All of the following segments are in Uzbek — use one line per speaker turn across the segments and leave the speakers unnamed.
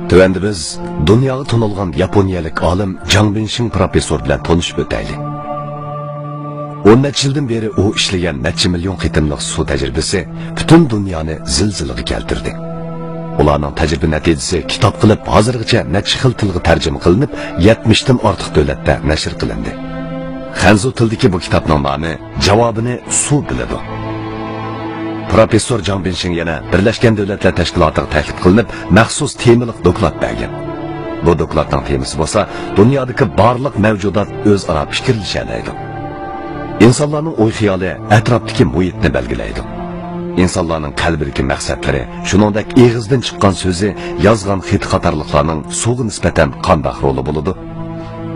Tövəndə biz dunyoga tanılgan Yaponiyalik olim Jang Bin-shin professor bilan tanışib o'taylik. 10 necha yildan beri u ishlagan necha million qitimliq suv tajribasi butun dunyoni zilzilaga keltirdi. Ularning tajriba natijasi kitob qilib hozirgacha necha xil tilga tarjima qilinib 70 dan ortiq davlatda nashr qilindi. Xanzu tildagi bu kitobning nomi javobini suv biladi. Professor Jang Bin-shin yana Birlashgan Davlatlar Tashkilotiga taklif qilinib, maxsus temalik doklad bergan. Bu dokladning temasi bo'lsa, dunyodagi barliq mavjudot o'zaro fikrlashalaydi. İnsanların oy xiyali ətrafdaki muhitni belgilaydi. İnsanların qalbidagi maqsadlari, shuningdek eg'izdan chiqqan so'zi, yozgan xit qatorliqlarning suvga nisbatan qanday roli bo'ladi?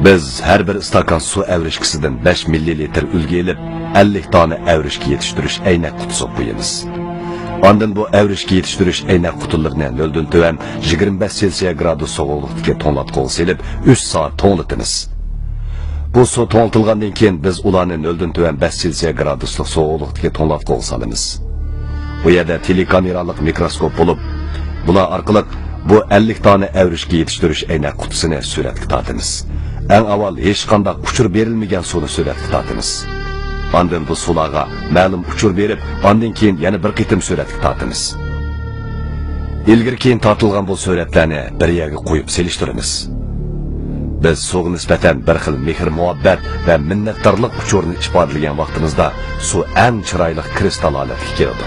Biz har bir stakan suv avrishkisidan 5 millilitr ulgi elib, 50 dona avrishga yetishtirish aynak qutisi qo'yamiz. Ondan bu avrishga yetishtirish aynak qutilarini 0 dan tuvan 25 Selsiya gradus sovuqlikka to'nglatqol selib 3 soat to'nglatamiz. Bu suv to'nglatilgandan keyin biz ularni 0 dan tuvan 5 Selsiya graduslik sovuqlikka to'nglatqol solamiz. Bu yerda telekameralik mikroskop bo'lib, bular orqali bu 50 dona avrishga yetishtirish aynak qutisini suratga tortamiz. Eng avval hech qanday uchur berilmagan suvni suratga tortamiz. Ondan bu suvlarga ma'lum uchur berib, ondan keyin yana bir qitim suratga tortamiz. Ilgari keyin tortilgan bu suratlarni bir yerga qo'yib selishtiramiz. Biz suvga nisbatan bir xil mehr muhabbat va minnatdorlik uchurini ifodalagan vaqtimizda suv eng chiroyli kristall holatga keladi.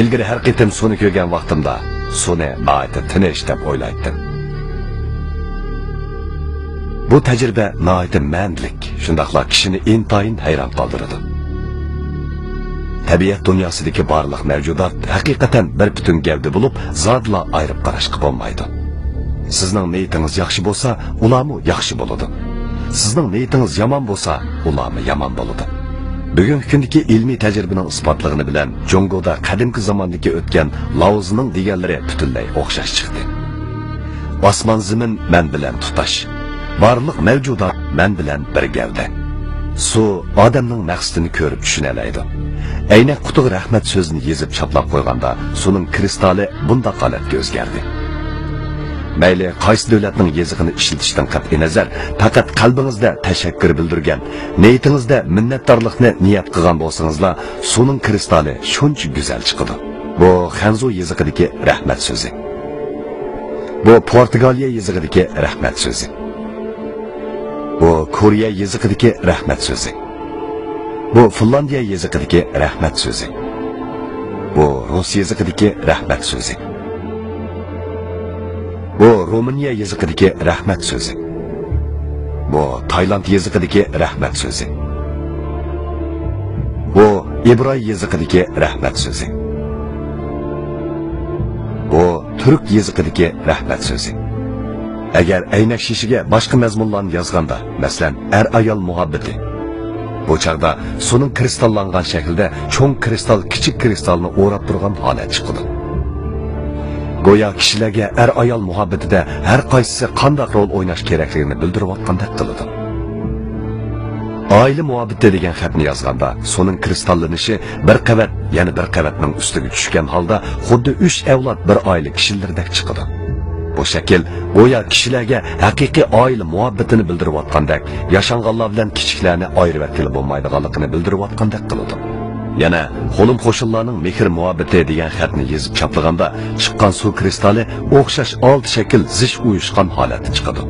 Ilgari har qitim suvni ko'rgan vaqtimda suvni nihoyatda tinish deb o'ylaydim. Bu tajriba nihoyatda ma'nilik, shundaqla kishini intayin hayron qoldiradi. Tabiat dunyosidagi barliq mavjudot haqiqatan bir butun gavda bo'lib, zotla ayirib qarashga bo'lmaydi. Sizning niyatingiz yaxshi bo'lsa, ularmi yaxshi bo'ladi. Sizning niyatingiz yomon bo'lsa, ularmi yomon bo'ladi. Bugungi kundagi ilmiy tajribaning isbotligini bilan Jongoda qadimgi zamondagi o'tgan Laozining deganlari butunlay o'xshash chiqdi. Osmon zamin men bilan tutash. Barliq mavjudot men bilan bir gavda. Suv odamning maqsadini ko'rib tushunalaydi. Aynak qutiga rahmat so'zini yezib chaplab qo'yganda suvning kristalli bundaq holatga o'zgardi. Mayli qaysi davlatning yezig'ini ishlatishdan qat'iy nazar, faqat qalbingizda tashakkur bildirgan, niyatingizda minnatdorlikni niyat qilgan bo'lsangizlar, suvning kristalli shuncha go'zal chiqadi. Bu Xanzu yezig'idagi rahmat so'zi. Bu Portugaliya yezig'idagi rahmat so'zi. Bu Koreya yezig'idagi rahmat so'zi. Bu Finlandiya yezig'idagi rahmat so'zi. Bu Rus yezig'idagi rahmat so'zi. Bu Ruminiya yezig'idagi rahmat so'zi. Bu Tayland yezig'idagi rahmat so'zi. Bu İbray yezig'idagi rahmat so'zi. Bu Türk yezig'idagi rahmat so'zi. Agar aynak shishiga boshqa mazmunlarni yozganda, masalan, ayol muhabbati, bu chaqda suvning kristallangan shaklda cho'ng kristall kichik kristallni o'rab turgan holat chiqadi. Go'yo kishilarga ayol muhabbatida har qaysisi qanday rol o'ynash kerakligini bildirayotgandek qiladi. Oila muhabbati degan xatni yozganda suvning kristallanishi bir qavat, yana bir qavatning ustiga tushgan holda xuddi 3 avlod bir oila kishilardek chiqadi. Bu shakl go'yo kishilarga haqiqiy oila muhabbatini bildirayotgandek, yashanganlar bilan kichiklarni ayirib etib bo'lmaydiganligini bildirayotgandek qiladi. Yana qo'lim qo'shillarning mehr muhabbati degan xatni yozib chaplaganda chiqqan suv kristalli o'xshash 6 shakl zish uyushgan holatda chiqadi.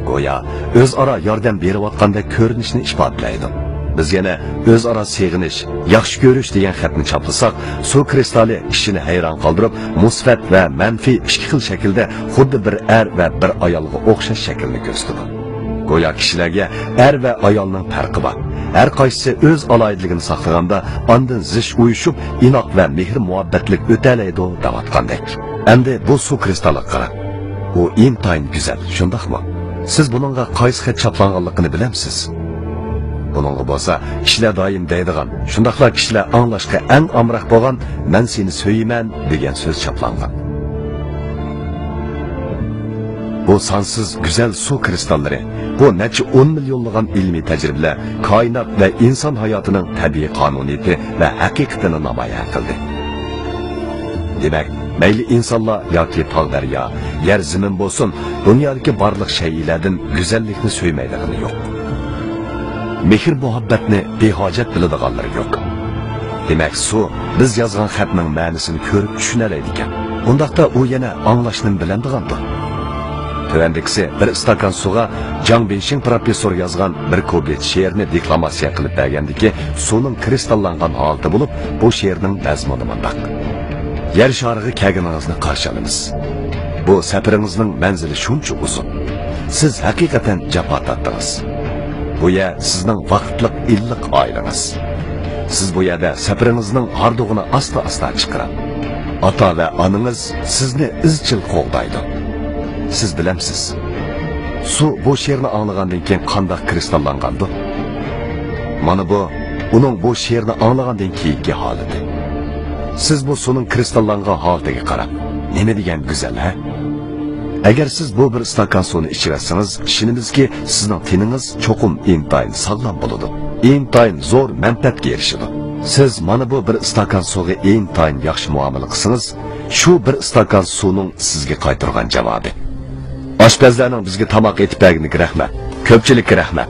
Go'yo o'zaro yordam berayotgandek ko'rinishni ifodalaydi. Biz yana o'zaro seg'inish, yaxshi ko'rish degan xatni chaplasak, suv kristalli kishini hayron qoldirib, musbat va manfiy ikki xil shaklda xuddi bir va bir ayolga o'xshash shaklni ko'rsatadi. Go'yo kishilarga va ayolning farqi bor. Har qaysisi o'z aloyidligini saqlaganda, ondan zish uyushib, inoq va mehr muhabbatlik o'talaydi deyotgandek. Endi bu suv kristalli qarab, u intayin go'zal, shundaqmi? Siz buningga qaysi xat chaplanganligini bilamsiz? Buningga bo'lsa, kishilar doim deydigan, shundaqla kishilar anglashga eng amroq bo'lgan "men seni so'yman" degan so'z chaplangan. Bu sansız güzel su kristalları, bu neçe 10 milyonlagan ilmi tecrübeler, kainat ve insan hayatının tabii kanuniyeti ve hakikatini namoyon qildi. Demek, meyli insanlar yoki tog' daryo, yer zimin bo'lsin, dunyodagi barliq shaylardan go'zallikni so'ymaydigani yo'q. Mehr muhabbatni behojat biladiganlar yo'q. Demak, su biz yozgan xatning ma'nosini ko'rib tushunalaydi ekan. Undaqda u yana anglashni biladigandir. Tövendikisi bir istakan suga Zhang Binxing professor yozgan bir kublet she'rni deklamasiya qilib bergandiki, suvning kristallangan holati bo'lib, bu she'rning mazmuni bundoq. Yer shariga kelganingizni qarshi olamiz. Bu safaringizning manzili shuncha uzun. Siz haqiqatan jafo tortdingiz. Bu yer sizning vaqtliq illiq oilangiz. Siz bu yerda safaringizning hardug'ini asta-asta chiqaradi. Ota va onangiz sizni izchil qo'g'daydi. Siz bilamsiz. Su bu she'rni anglagandan keyin qanday kristallangandir? Mana bu uning bu she'rni anglagandan keyingi holati. Siz bu suvning kristallangan holatiga qarab, nima degan go'zal, ha? Agar siz bu bir stakan suvni ichirsangiz, ishonimizki, sizning teningiz cho'qim intayin sog'lom bo'ladi. Intayin zo'r manfaatga erishadi. Siz mana bu bir stakan suvga intayin yaxshi muomala qilsangiz, shu bir stakan suvning sizga qaytargan javobi. Oshpazlarning bizga tomoq etib berganiga rahmat. Ko'pchilikka rahmat.